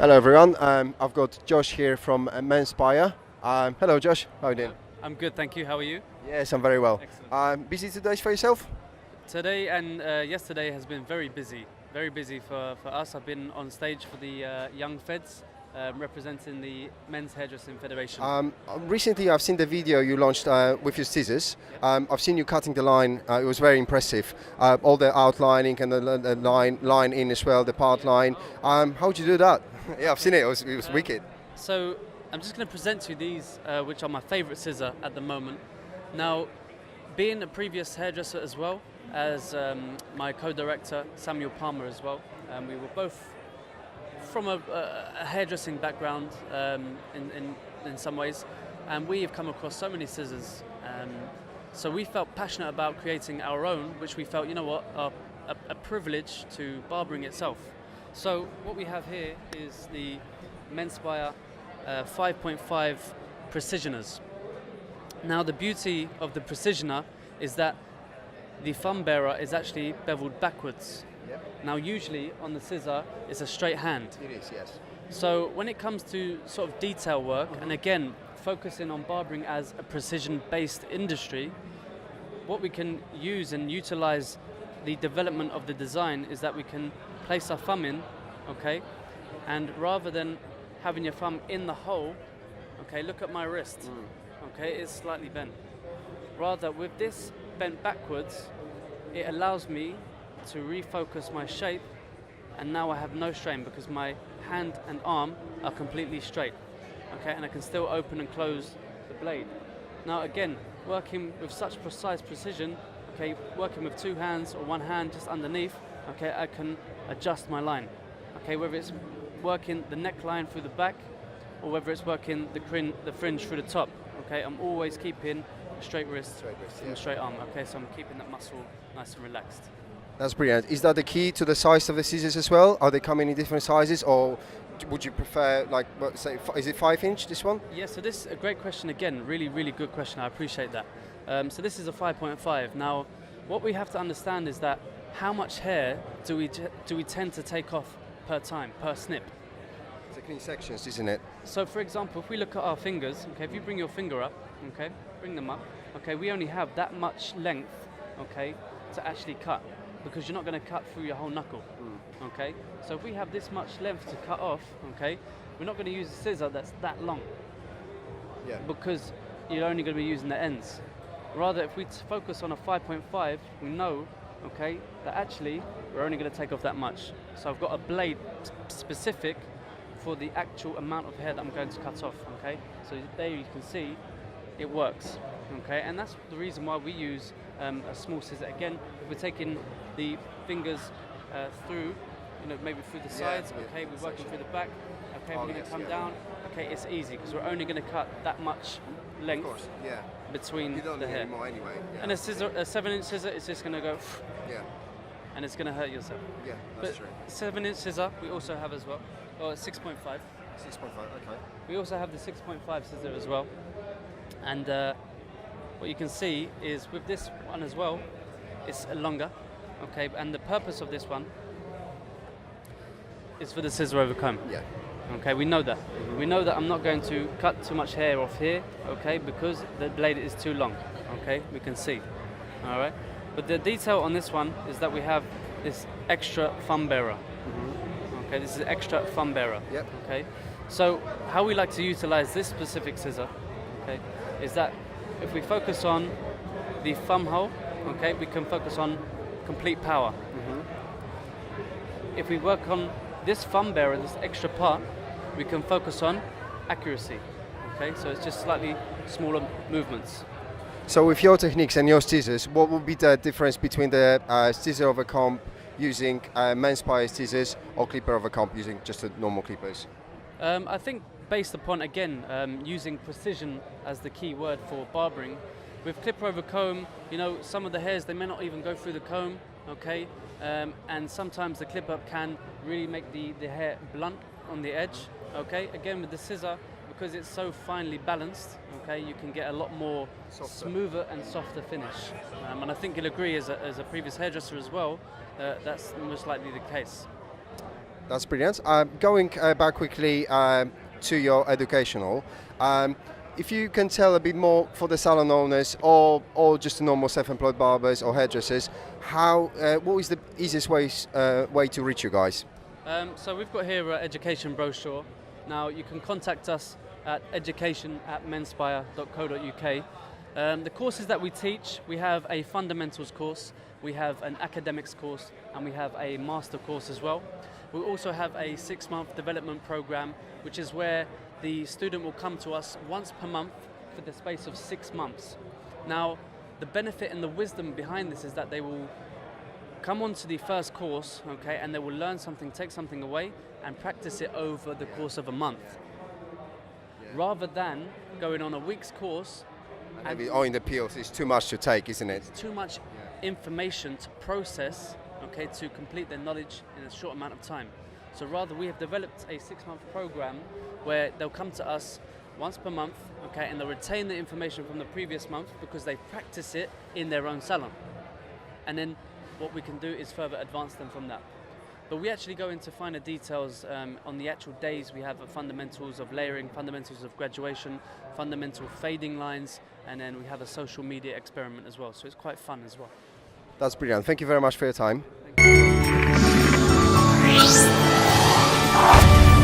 Hello everyone, I've got Josh here from Manspire. Hello Josh, how are you doing? I'm good, thank you. How are you? Yes, I'm very well. Excellent. Busy today for yourself? Today and yesterday has been very busy for us. I've been on stage for the Young Feds, representing the Men's Hairdressing Federation. Recently I've seen the video you launched with your scissors. I've seen you cutting the line, it was very impressive. All the outlining and the line in as well, the part line. How did you do that? Yeah, I've seen it, it was wicked. So I'm just going to present to you these, which are my favorite scissor at the moment. Now, being a previous hairdresser as well as my co-director Samuel Palmer as well, we were both from a hairdressing background in some ways, and we have come across so many scissors. So we felt passionate about creating our own, which we felt, you know what, a privilege to barbering itself. So what we have here is the Manspire 5.5 Precisioners. Now the beauty of the Precisioner is that the thumb bearer is actually beveled backwards. Yep. Now usually on the scissor it's a straight hand. It is, yes. So when it comes to sort of detail work, and again focusing on barbering as a precision-based industry, what we can use and utilize the development of the design is that we can place our thumb in, okay, and rather than having your thumb in the hole, okay, look at my wrist, okay, it's slightly bent. Rather, with this bent backwards, it allows me to refocus my shape, and now I have no strain because my hand and arm are completely straight, okay, and I can still open and close the blade. Now again, working with such precise precision, okay, working with two hands or one hand just underneath, okay, I can adjust my line, okay, whether it's working the neckline through the back or whether it's working the fringe through the top, okay, I'm always keeping a straight wrist and a straight arm, okay, so I'm keeping that muscle nice and relaxed. That's brilliant. Is that the key to the size of the scissors as well? Are they coming in different sizes, or would you prefer, like, say, is it 5-inch, this one? Yeah, so this is a great question again, really good question, I appreciate that. So this is a 5.5. Now, what we have to understand is that how much hair do we tend to take off per time, per snip? It's clean sections, isn't it? So for example, if we look at our fingers, okay, if you bring your finger up, okay, bring them up, okay, we only have that much length, okay, to actually cut, because you're not going to cut through your whole knuckle, okay? So if we have this much length to cut off, okay, we're not going to use a scissor that's that long, because you're only going to be using the ends. Rather, if we focus on a 5.5, we know, okay, that actually we're only going to take off that much. So I've got a blade specific for the actual amount of hair that I'm going to cut off, okay? So there you can see it works, okay? And that's the reason why we use a small scissor. Again, if we're taking the fingers through, you know, maybe through the sides, okay, we're working through the back, okay, we're going to come down, okay, it's easy because we're only going to cut that much length between the hair. Anyway. And a 7-inch scissor is just going to go, and it's going to hurt yourself. Yeah, that's but true. 7-inch scissor we also have as well, or 6.5. 6.5, okay. We also have the 6.5 scissor as well, and what you can see is with this one as well, it's longer, okay, and the purpose of this one is for the scissor over comb. Yeah. Okay, we know that. We know that I'm not going to cut too much hair off here, okay, because the blade is too long, okay, we can see, all right? But the detail on this one is that we have this extra thumb bearer, okay, this is extra thumb bearer, okay? So how we like to utilize this specific scissor, okay, is that if we focus on the thumb hole, okay, we can focus on complete power. If we work on this thumb bearer, this extra part, we can focus on accuracy, okay? So it's just slightly smaller movements. So with your techniques and your scissors, what would be the difference between the scissor over comb using Manspire scissors or clipper over comb using just the normal clippers? I think based upon, again, using precision as the key word for barbering, with clipper over comb, you know, some of the hairs, they may not even go through the comb, okay? And sometimes the clipper can really make the hair blunt on the edge, okay? Again, with the scissor, because it's so finely balanced, okay, you can get a lot more smoother and softer finish. And I think you'll agree as a previous hairdresser as well, that's most likely the case. That's brilliant. Going back quickly to your educational, if you can tell a bit more for the salon owners or just the normal self-employed barbers or hairdressers, what is the easiest way to reach you guys? So we've got here an education brochure. Now you can contact us at education@manspire.co.uk. The courses that we teach, we have a fundamentals course, we have an academics course, and we have a master course as well. We also have a 6-month development program, which is where the student will come to us once per month for the space of 6 months. Now, the benefit and the wisdom behind this is that they will come onto the first course, okay, and they will learn something, take something away, and practice it over the course of a month. Rather than going on a week's course. Maybe in the pills, it's too much to take, isn't it? It's too much information to process, okay, to complete their knowledge in a short amount of time. So rather, we have developed a 6-month program where they'll come to us once per month, okay, and they'll retain the information from the previous month because they practice it in their own salon. And then what we can do is further advance them from that. But we actually go into finer details on the actual days. We have fundamentals of layering, fundamentals of graduation, fundamental fading lines, and then we have a social media experiment as well. So it's quite fun as well. That's brilliant. Thank you very much for your time. Thank you.